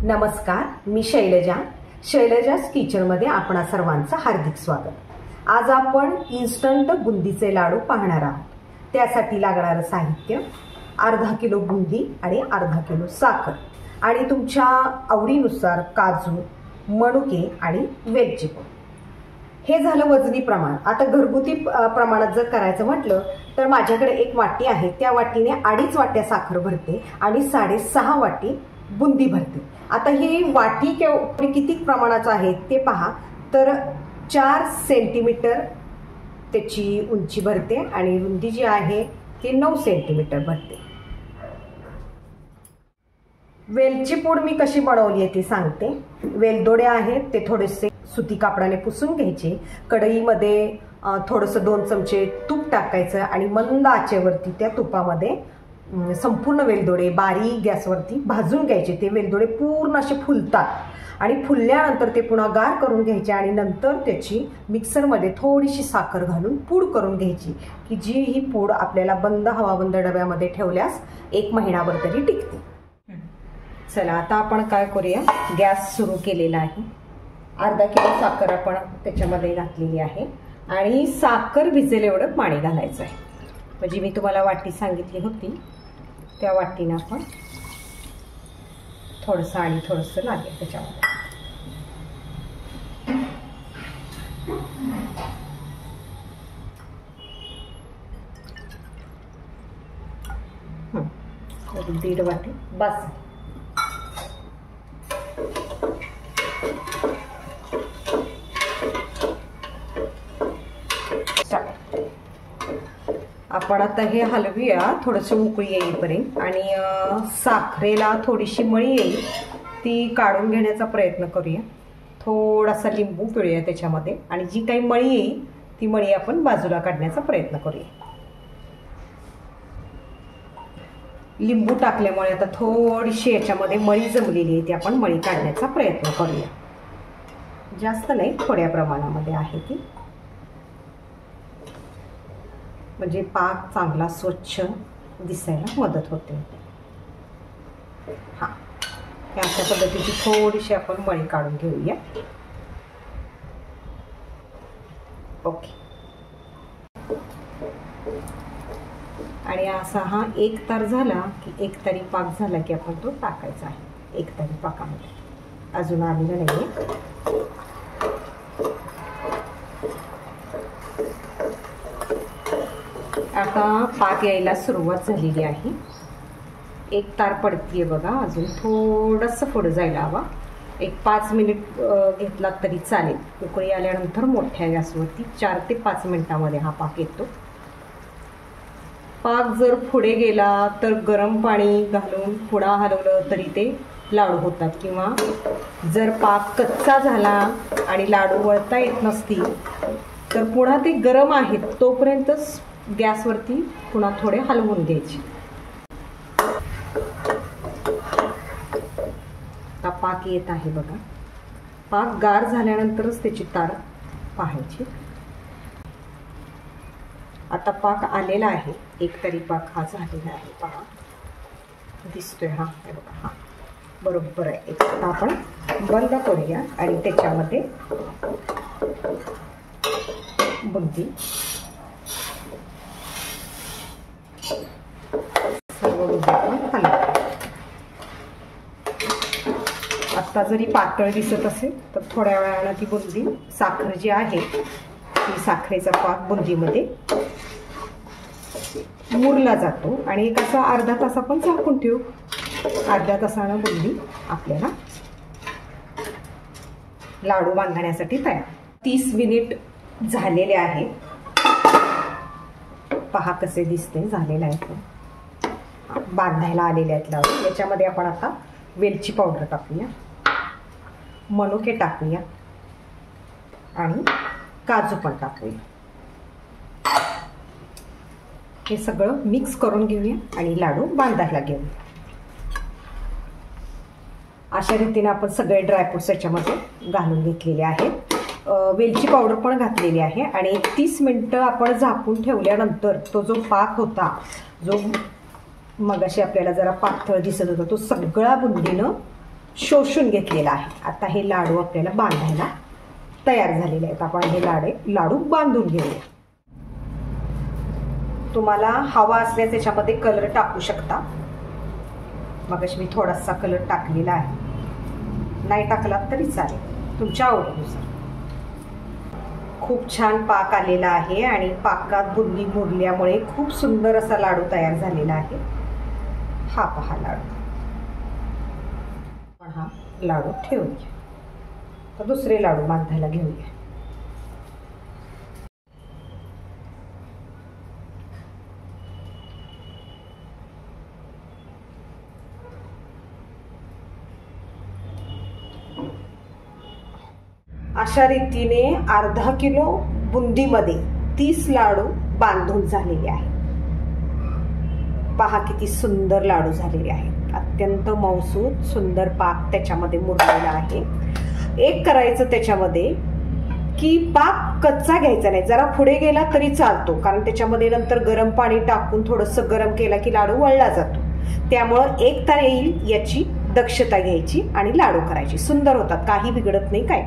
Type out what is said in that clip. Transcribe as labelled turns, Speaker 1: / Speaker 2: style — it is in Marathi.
Speaker 1: नमस्कार, मी शैलजा's किचनमध्ये आपणा सर्वांचं हार्दिक स्वागत। आज आपण इन्स्टंट बुंदीचे लाडू पाहणार आहोत। त्यासाठी लागणारं साहित्य अर्धा किलो बुंदी आणि अर्धा किलो साखर आणि तुमच्या आवडीनुसार काजू, मनुके आणि वेलची पूड। हे झालं वजनी प्रमाण। आता घरगुती प्रमाणात जर करायचं म्हटलं तर माझ्याकडे एक वाटी आहे, त्या वाटीने 2.5 वाट्या साखर भरते आणि 6.5 वाटी बुंदी भरते। आता ही वाटी किती प्रमाणाचं आहे ते पहा। तर 4 सेंटीमीटर त्याची उंची भरते आणि रुंदी जी आहे ती 9 सेंटीमीटर भरते। वेलची पूड मी कशी बनवली आहे ती सांगते। वेलदोडे आहेत ते थोडेसे सुती कापडाने पुसून घ्यायचे। कढईमध्ये थोडंसं 2 चमचे तूप टाकायचं आणि मंद आचेवरती त्या तुपामध्ये संपूर्ण वेलदोडे बारीक गॅसवरती भाजून घ्यायचे। ते वेलदोडे पूर्ण असे फुलतात आणि फुलल्यानंतर ते पुन्हा गार करून घ्यायचे आणि नंतर त्याची मिक्सरमध्ये थोडीशी साखर घालून पूड करून घ्यायची, की जी ही पूड आपल्याला बंद हवाबंद डब्यामध्ये ठेवल्यास 1 महिनाभर तरी टिकते। चला आता आपण काय करूया, गॅस सुरू केलेला आहे। अर्धा किलो साखर आपण त्याच्यामध्ये घातलेली आहे आणि साखर भिजेल एवढं पाणी घालायचं आहे। म्हणजे मी तुम्हाला वाटी सांगितली होती त्या वाटीने आपण थोडंसं आणि थोडंसं लागेल त्याच्यामध्ये। दीड वाटी बस। आपण आता हे हलवूया थोडंसं उकळी येईपर्यंत आणि साखरेला थोडीशी मळी येईल ती काढून घेण्याचा प्रयत्न करूया। थोडासा लिंबू पिळूया त्याच्यामध्ये आणि जी काही मळी येईल ती मळी आपण बाजूला काढण्याचा प्रयत्न करूया। लिंबू टाकल्यामुळे आता थोडीशी याच्यामध्ये मळी जमलेली आहे, ती आपण मळी काढण्याचा प्रयत्न करूया। जास्त नाही, थोड्या प्रमाणामध्ये आहे ती, म्हणजे पाक चांगला स्वच्छ दिसायला मदत होते। हा, अशा पद्धतीची थोडीशी आपण मळी काढून घेऊया। ओके, आणि असा हा एक तार झाला की एक तारी पाक झाला की आपण तो टाकायचा आहे एक तारी पाकामध्ये। अजून आलेलं नाहीये। आता पाक यायला सुरुवात झालेली आहे। एक तार पडतीये बघा, अजून थोडंसं पुढे जायला हवा। एक 5 मिनिट घेतला तरी चालेल। उकळी आल्यानंतर मोठ्या गॅसवरती 4 ते 5 मिनिटांमध्ये हा पाक येतो। पाक जर पुढे गेला तर गरम पाणी घालून पुन्हा हलवलं तरी ते लाडू होतात, किंवा जर पाक कच्चा झाला आणि लाडू वळता येत नसतील तर पुन्हा ते गरम आहेत तोपर्यंतच गॅसवरती पुन्हा थोडे हलवून घ्यायचे। आता पाक येत आहे बघा। पाक गार झाल्यानंतरच त्याची तार पाहायची। आता पाक आलेला आहे, एक तरी पाक हा झालेला आहे, पहा दिसतोय हा, हे बघा हा बरोबर आहे। आता आपण बंद करूया आणि त्याच्यामध्ये बुंदी आता जरी पातळ दिसत असेल तर थोड्या वेळानं ती बुंदी, साखर जी आहे ती साखरेचा पाक बुंदीमध्ये मुरला जातो आणि एक असा अर्धा तास आपण झाकून ठेवू। अर्ध्या तासानं बुंदी आपल्याला लाडू बांधण्यासाठी तयार। 30 मिनिट झालेले आहे, पहा कसे दिसते, झालेले आहे, बांधायला आलेले आहेत लाडू। याच्यामध्ये आपण आता वेलची पावडर टाकूया, मनुके टाकूया आणि काजू पण टाकूया। हे सगळं मिक्स करून घेऊया आणि लाडू बांधायला घेऊया। अशा रीतीने आपण सगळे ड्रायफ्रुट्स याच्यामध्ये घालून घेतलेले आहेत। वेलची पावडर पण घातलेली आहे आणि 30 मिनिटं आपण झाकून ठेवल्यानंतर तो जो पाक होता, जो मगाशी आपल्याला जरा पातळ दिसत होता, तो सगळा बुंदीनं शोषून घेतलेला आहे. आता हे लाडू आपल्याला बांधायला तयार झालेले आहेत. आपण हे लाडू बांधून घेऊया. तुम्हाला हवा असल्यास त्याच्यामध्ये कलर टाकू शकता. मगाशी मी थोडासा कलर टाकलेला आहे, नाही टाकला तरी चालेल, तुमच्या आवडीनुसार. खूप छान पाक आलेला आहे आणि पाकात बुंदी मुरल्यामुळे खूप सुंदर असा लाडू तयार झालेला आहे. हा पहा लाडू. आपण हा लाडू ठेवूया. तर दुसरे लाडू बांधायला घेऊया. अशा रीतीने अर्धा किलो बुंदीमध्ये 30 लाडू बांधून झालेले आहेत. पहा किती सुंदर लाडू झालेले आहेत. अत्यंत मऊसूद सुंदर पाक त्याच्यामध्ये मुरलेला आहे. एक करायचं त्याच्यामध्ये की पाक कच्चा घ्यायचा नाही, जरा पुढे गेला तरी चालतो, कारण त्याच्यामध्ये नंतर गरम पाणी टाकून थोडंसं गरम केला की लाडू वळला जातो. त्यामुळं एक तर येईल याची दक्षता घ्यायची आणि लाडू करायची. सुंदर होतात, काही बिघडत नाही काय.